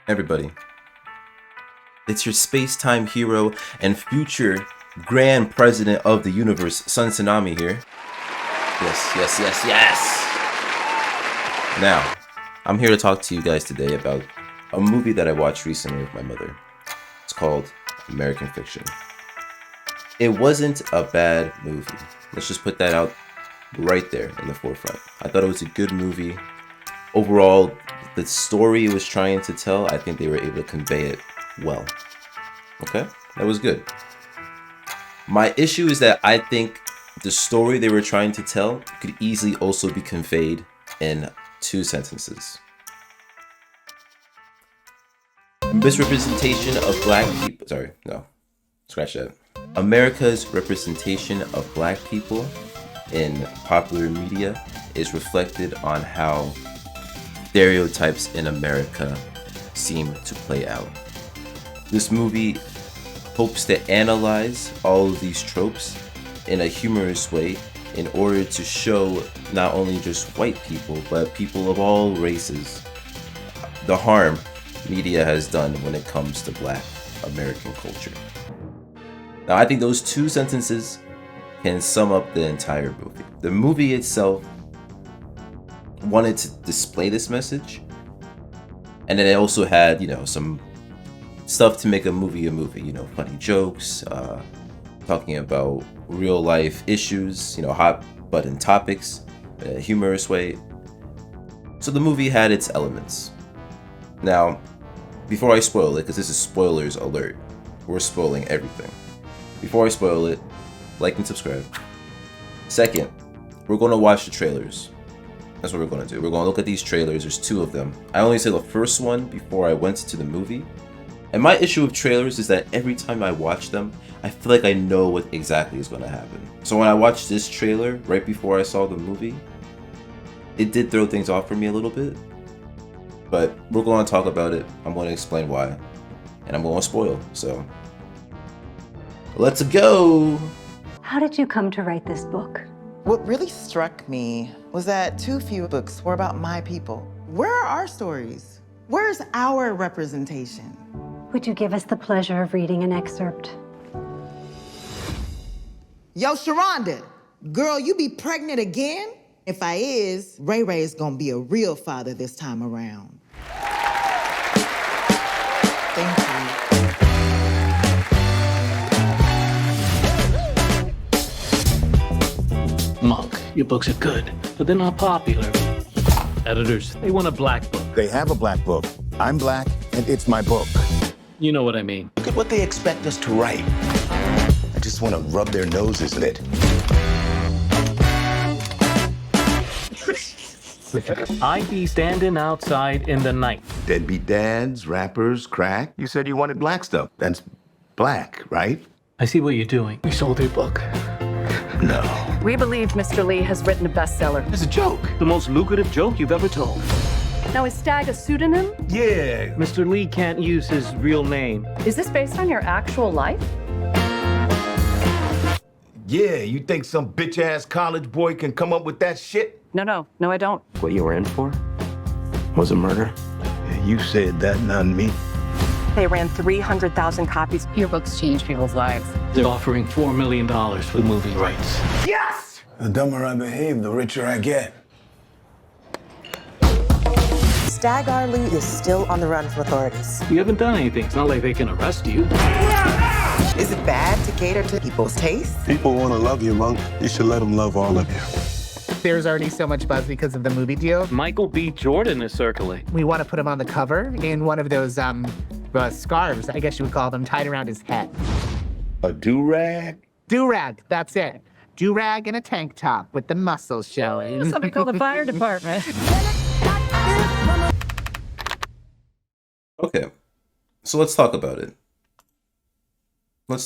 Everybody, it's your space-time hero and future Grand President of the Universe, Tsunami here. Yes. Now, I'm here to talk to you guys today about a movie that I watched recently with my mother. It's called American Fiction. It wasn't a bad movie. Let's just put that out right there in the forefront. I thought it was a good movie. Overall, the story it was trying to tell, I think they were able to convey it well. Okay? That was good. My issue is that I think the story they were trying to tell could easily also be conveyed in 2 sentences. Misrepresentation of black people. Sorry, no. Scratch that. America's representation of black people in popular media is reflected on how stereotypes in America seem to play out. This movie hopes to analyze all of these tropes in a humorous way in order to show not only just white people, but people of all races, the harm media has done when it comes to black American culture. Now, I think those 2 sentences can sum up the entire movie. The movie itself wanted to display this message, and then it also had, some stuff to make a movie, funny jokes, talking about real life issues, hot button topics, in a humorous way. So the movie had its elements. Now, before I spoil it, because this is spoilers alert, we're spoiling everything. Before I spoil it, like and subscribe. Second, we're going to watch the trailers. That's what we're going to do. We're going to look at these trailers. There's 2 of them. I only saw the first one before I went to the movie. And my issue with trailers is that every time I watch them, I feel like I know what exactly is going to happen. So when I watched this trailer right before I saw the movie, it did throw things off for me a little bit. But we're going to talk about it. I'm going to explain why. And I'm going to spoil. So let's go! How did you come to write this book? What really struck me was that too few books were about my people. Where are our stories? Where's our representation? Would you give us the pleasure of reading an excerpt? Yo, Sharonda, girl, you be pregnant again? If I is, Ray Ray's gonna be a real father this time around. Thank you. Monk, your books are good, but they're not popular. Editors, they want a black book. They have a black book. I'm black, and it's my book. You know what I mean. Look at what they expect us to write. I just want to rub their noses in it. I'd be standing outside in the night. Deadbeat dads, rappers, crack. You said you wanted black stuff. That's black, right? I see what you're doing. We sold your book. No. We believe Mr. Lee has written a bestseller. It's a joke. The most lucrative joke you've ever told. Now, is Stag a pseudonym? Yeah. Mr. Lee can't use his real name. Is this based on your actual life? Yeah, you think some bitch-ass college boy can come up with that shit? No, I don't. What you were in for was a murder? Yeah, you said that, not me. They ran 300,000 copies. Your books change people's lives. They're offering $4 million for the movie rights. Yes! The dumber I behave, the richer I get. Stag Lee is still on the run from authorities. You haven't done anything. It's not like they can arrest you. Is it bad to cater to people's tastes? People want to love you, Monk. You should let them love all of you. There's already so much buzz because of the movie deal. Michael B. Jordan is circulating. We want to put him on the cover in one of those scarves, I guess you would call them, tied around his head. A do-rag? Do-rag, that's it. Do-rag and a tank top with the muscles showing. Somebody call the fire department. Okay, so let's talk about it. All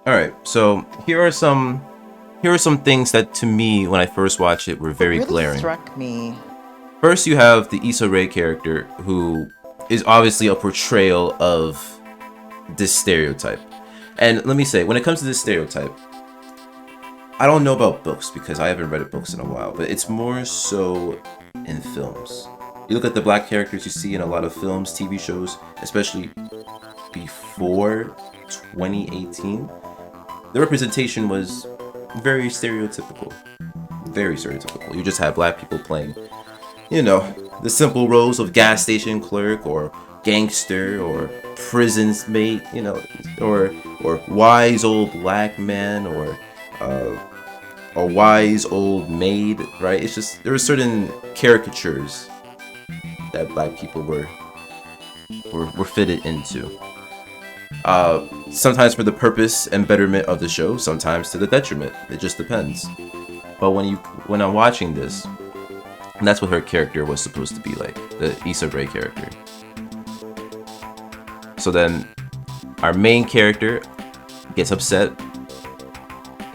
right, so here are some things that to me, when I first watched it, were very What really glaring. struck me. First, you have the Issa Rae character, who is obviously a portrayal of this stereotype. And let me say, when it comes to this stereotype, I don't know about books because I haven't read books in a while, but it's more so in films. You look at the black characters you see in a lot of films, TV shows, especially before 2018, the representation was very stereotypical. Very stereotypical. You just had black people playing, you know, the simple roles of gas station clerk or gangster or prison mate, you know, or wise old black man or a wise old maid, right? It's just there were certain caricatures that black people were fitted into. Sometimes for the purpose and betterment of the show, sometimes to the detriment. It just depends. But when I'm watching this, and that's what her character was supposed to be like, the Issa Rae character. So then our main character gets upset.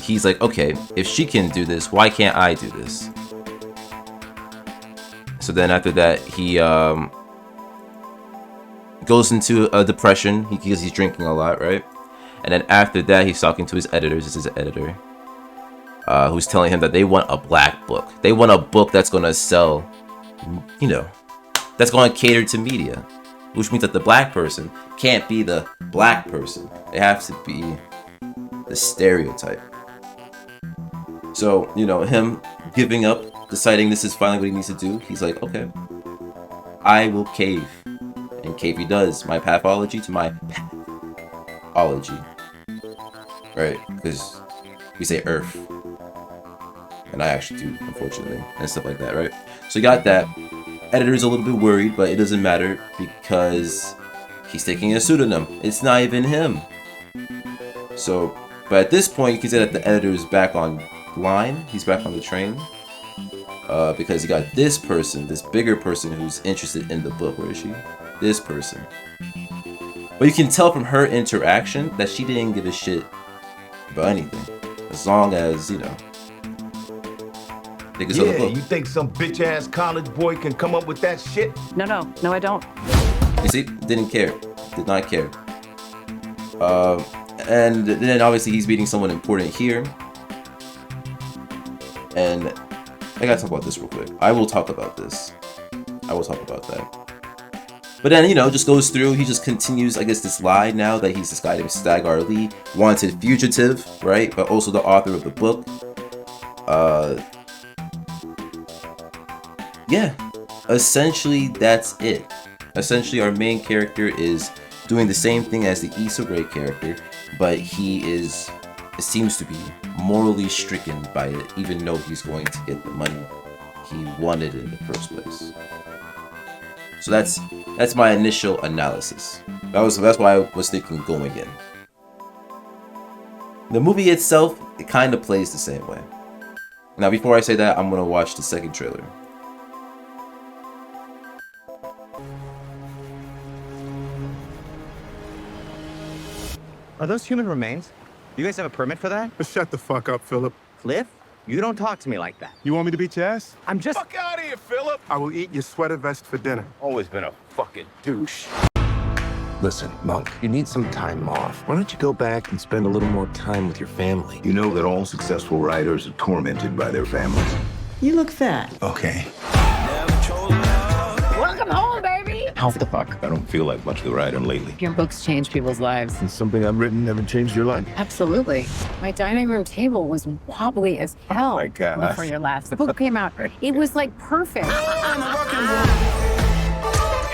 He's like, okay, if she can do this, why can't I do this? So then after that, he goes into a depression because he's drinking a lot, right? And then after that, he's talking to his editors. This is his editor, who's telling him that they want a black book. They want a book that's going to sell, you know, that's going to cater to media. Which means that the black person can't be the black person. They have to be the stereotype. So, you know, him giving up, deciding this is finally what he needs to do, he's like, okay, I will cave. And cave he does. My pathology to my pathology. Right? Because we say earth. And I actually do, unfortunately. And stuff like that, right? So you got that. Editor's a little bit worried, but it doesn't matter because he's taking a pseudonym. It's not even him. So, but at this point, you can say that the editor is back online. He's back on the train. Because you got this person, this bigger person who's interested in the book. Where is she? This person. But you can tell from her interaction that she didn't give a shit about anything. As long as, you know, they can sell the book. You think some bitch-ass college boy can come up with that shit? No, I don't. You see? Didn't care. Did not care. And then obviously he's meeting someone important here. And I gotta talk about this real quick. I will talk about this. I will talk about that. But then, you know, just goes through, he just continues, I guess, this lie now that he's this guy named Staggar Lee, wanted fugitive, right? But also the author of the book. Yeah, essentially that's it. Essentially our main character is doing the same thing as the Issa Rae character, but he is, it seems to be, morally stricken by it, even though he's going to get the money he wanted in the first place. So that's my initial analysis. That's why I was thinking going in. The movie itself, it kind of plays the same way. Now, before I say that, I'm gonna watch the second trailer. Are those human remains? You guys have a permit for that? Shut the fuck up, Philip. Cliff, you don't talk to me like that. You want me to beat your ass? I'm just... Fuck out of here, Philip! I will eat your sweater vest for dinner. Always been a fucking douche. Listen, Monk, you need some time off. Why don't you go back and spend a little more time with your family? You know that all successful writers are tormented by their families. You look fat. Okay. Welcome home, baby. How the fuck? I don't feel like much of the writer lately. Your books change people's lives. Has something I've written never changed your life? Absolutely. My dining room table was wobbly as hell. Oh my God. Before your last book came out. It was like perfect.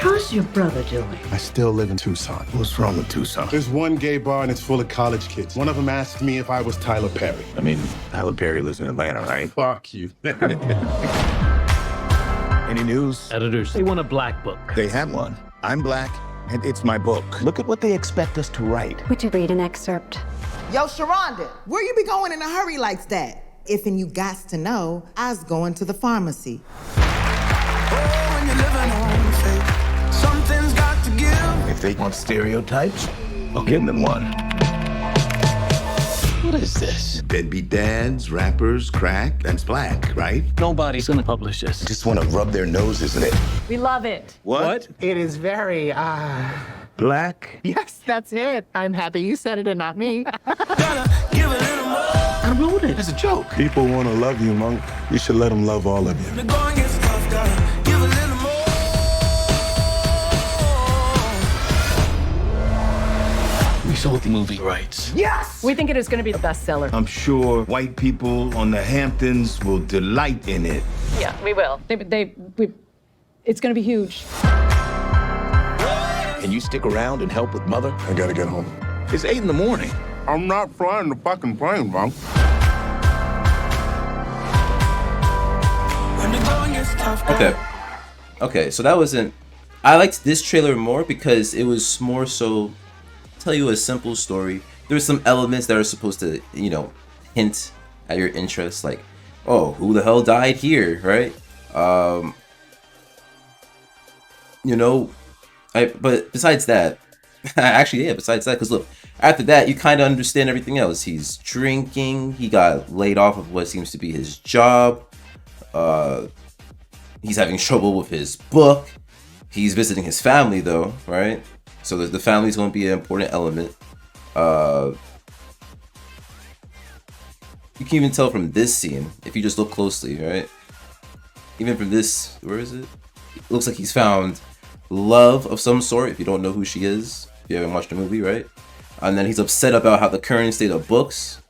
How's your brother doing? I still live in Tucson. What's wrong with Tucson? There's one gay bar and it's full of college kids. One of them asked me if I was Tyler Perry. I mean, Tyler Perry lives in Atlanta, right? Fuck you. Any news? Editors, they want a black book. They have one. I'm black, and it's my book. Look at what they expect us to write. Would you read an excerpt? Yo, Sharonda, where you be going in a hurry like that? If and you gots to know, I was going to the pharmacy. If they want stereotypes, I'll give them one. What is this? Deadbeat dads, rappers, crack, that's black, right? Nobody's gonna publish this. Just want to rub their noses in it. We love it. What? It is very, Black? yes, that's it. I'm happy you said it and not me. I wrote it. It's a joke. People want to love you, Monk. You should let them love all of you. the movie rights. Yes! We think it is going to be a bestseller. I'm sure white people on the Hamptons will delight in it. Yeah, we will. It's going to be huge. Can you stick around and help with Mother? I gotta get home. It's 8 in the morning. I'm not flying the fucking plane, bro. Okay, so that wasn't... I liked this trailer more because it was more so tell you a simple story. There's some elements that are supposed to, you know, hint at your interest, like, oh, who the hell died here, right? You know, but besides that, actually, yeah, besides that, because look, after that, you kind of understand everything else. He's drinking, he got laid off of what seems to be his job, he's having trouble with his book, he's visiting his family though, right? So the family's going to be an important element. You can even tell from this scene, if you just look closely, right? Even from this, where is it? It looks like he's found love of some sort, if you don't know who she is, if you haven't watched the movie, right? And then he's upset about how the current state of books.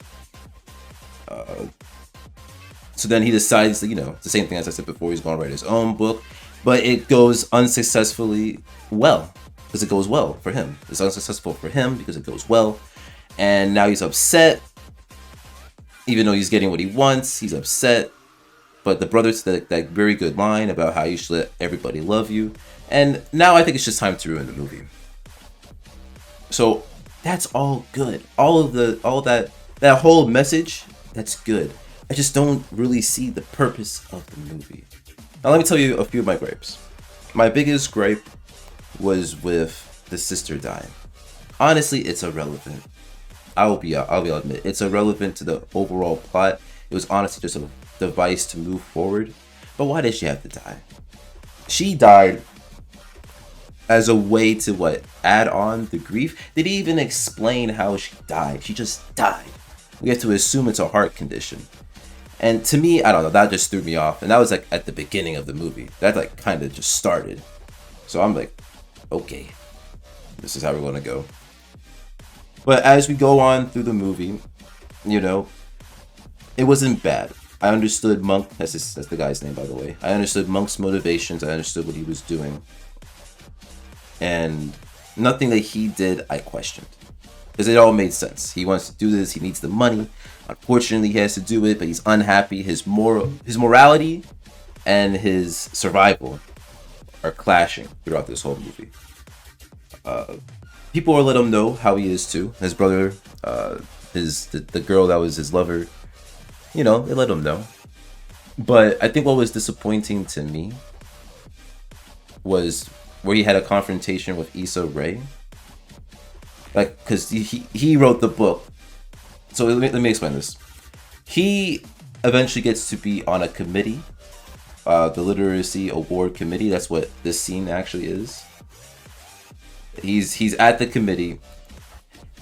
So then he decides that, you know, it's the same thing as I said before, he's going to write his own book, but it goes unsuccessfully well, because it goes well for him. It's unsuccessful for him because it goes well, and now he's upset. Even though he's getting what he wants, he's upset. But the brother said that very good line about how you should let everybody love you. And now I think it's just time to ruin the movie. So that's all good. All that whole message, that's good. I just don't really see the purpose of the movie. Now let me tell you a few of my gripes. My biggest gripe was with the sister dying. Honestly, it's irrelevant. I'll admit it's irrelevant to the overall plot. It was honestly just a device to move forward. But why did she have to die? She died as a way to what? Add on the grief? They didn't even explain how she died. She just died. We have to assume it's a heart condition. And to me, I don't know, that just threw me off. And that was like at the beginning of the movie. That like kind of just started. So I'm like, okay, this is how we're gonna go. But as we go on through the movie, you know, it wasn't bad. I understood Monk, that's the guy's name, by the way. I understood Monk's motivations. I understood what he was doing. And nothing that he did, I questioned. Because it all made sense. He wants to do this. He needs the money. Unfortunately, he has to do it, but he's unhappy. His morality and his survival are clashing throughout this whole movie. People will let him know how he is too. His brother, the girl that was his lover, you know, they let him know. But I think what was disappointing to me was where he had a confrontation with Issa Rae. Like, because he wrote the book. So let me explain this. He eventually gets to be on a committee, the Literacy Award Committee. That's what this scene actually is. He's at the committee,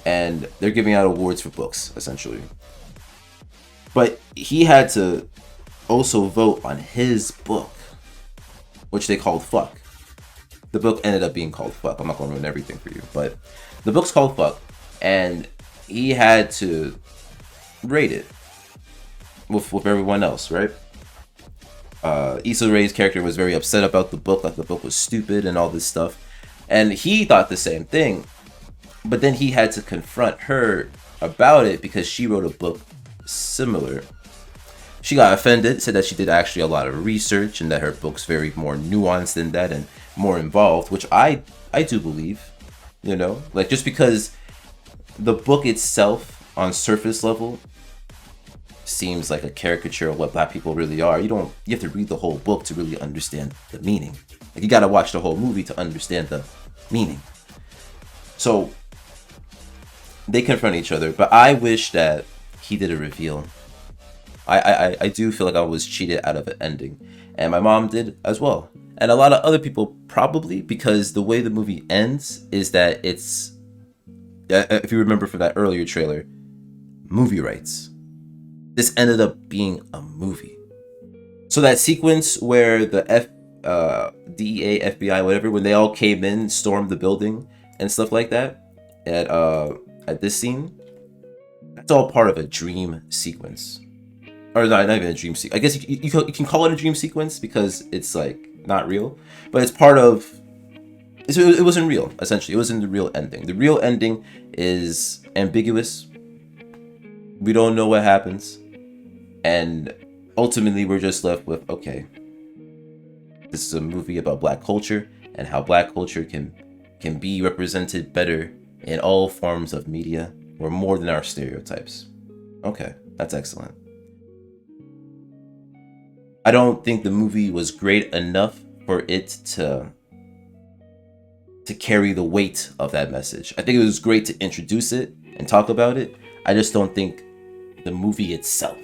and they're giving out awards for books, essentially. But he had to also vote on his book, which they called Fuck. The book ended up being called Fuck. I'm not going to ruin everything for you, but the book's called Fuck, and he had to rate it with everyone else, right? Issa Rae's character was very upset about the book, like the book was stupid and all this stuff. And he thought the same thing, but then he had to confront her about it because she wrote a book similar. She got offended, said that she did actually a lot of research and that her book's very more nuanced than that and more involved, which I do believe, you know? Like, just because the book itself on surface level seems like a caricature of what black people really are, you have to read the whole book to really understand the meaning. Like, you gotta watch the whole movie to understand the meaning. So they confront each other, but I wish that he did a reveal. I do feel like I was cheated out of an ending, and my mom did as well, and a lot of other people probably, because the way the movie ends is that it's, if you remember from that earlier trailer, movie rights. This ended up being a movie. So that sequence where the DEA, FBI, whatever, when they all came in, stormed the building and stuff like that, at at this scene, that's all part of a dream sequence. Or not even a dream sequence. I guess you can call it a dream sequence because it's like not real, but it's part of. It wasn't real. Essentially, it wasn't the real ending. The real ending is ambiguous. We don't know what happens, and ultimately, we're just left with, okay, this is a movie about Black culture and how Black culture can be represented better in all forms of media, or more than our stereotypes. Okay, that's excellent. I don't think the movie was great enough for it to carry the weight of that message. I think it was great to introduce it and talk about it. I just don't think the movie itself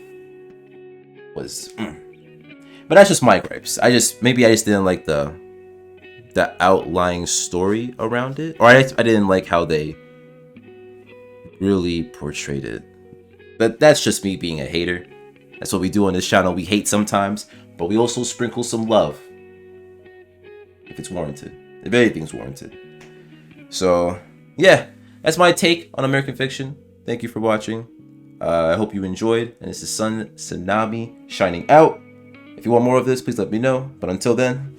was. But that's just my gripes. Maybe I just didn't like the outlying story around it, or I didn't like how they really portrayed it. But that's just me being a hater. That's what we do on this channel. We hate sometimes, but we also sprinkle some love if it's warranted. If anything's warranted. So, yeah, that's my take on American Fiction. Thank you for watching. I hope you enjoyed. And this is Tsunami shining out. If you want more of this, please let me know. But until then,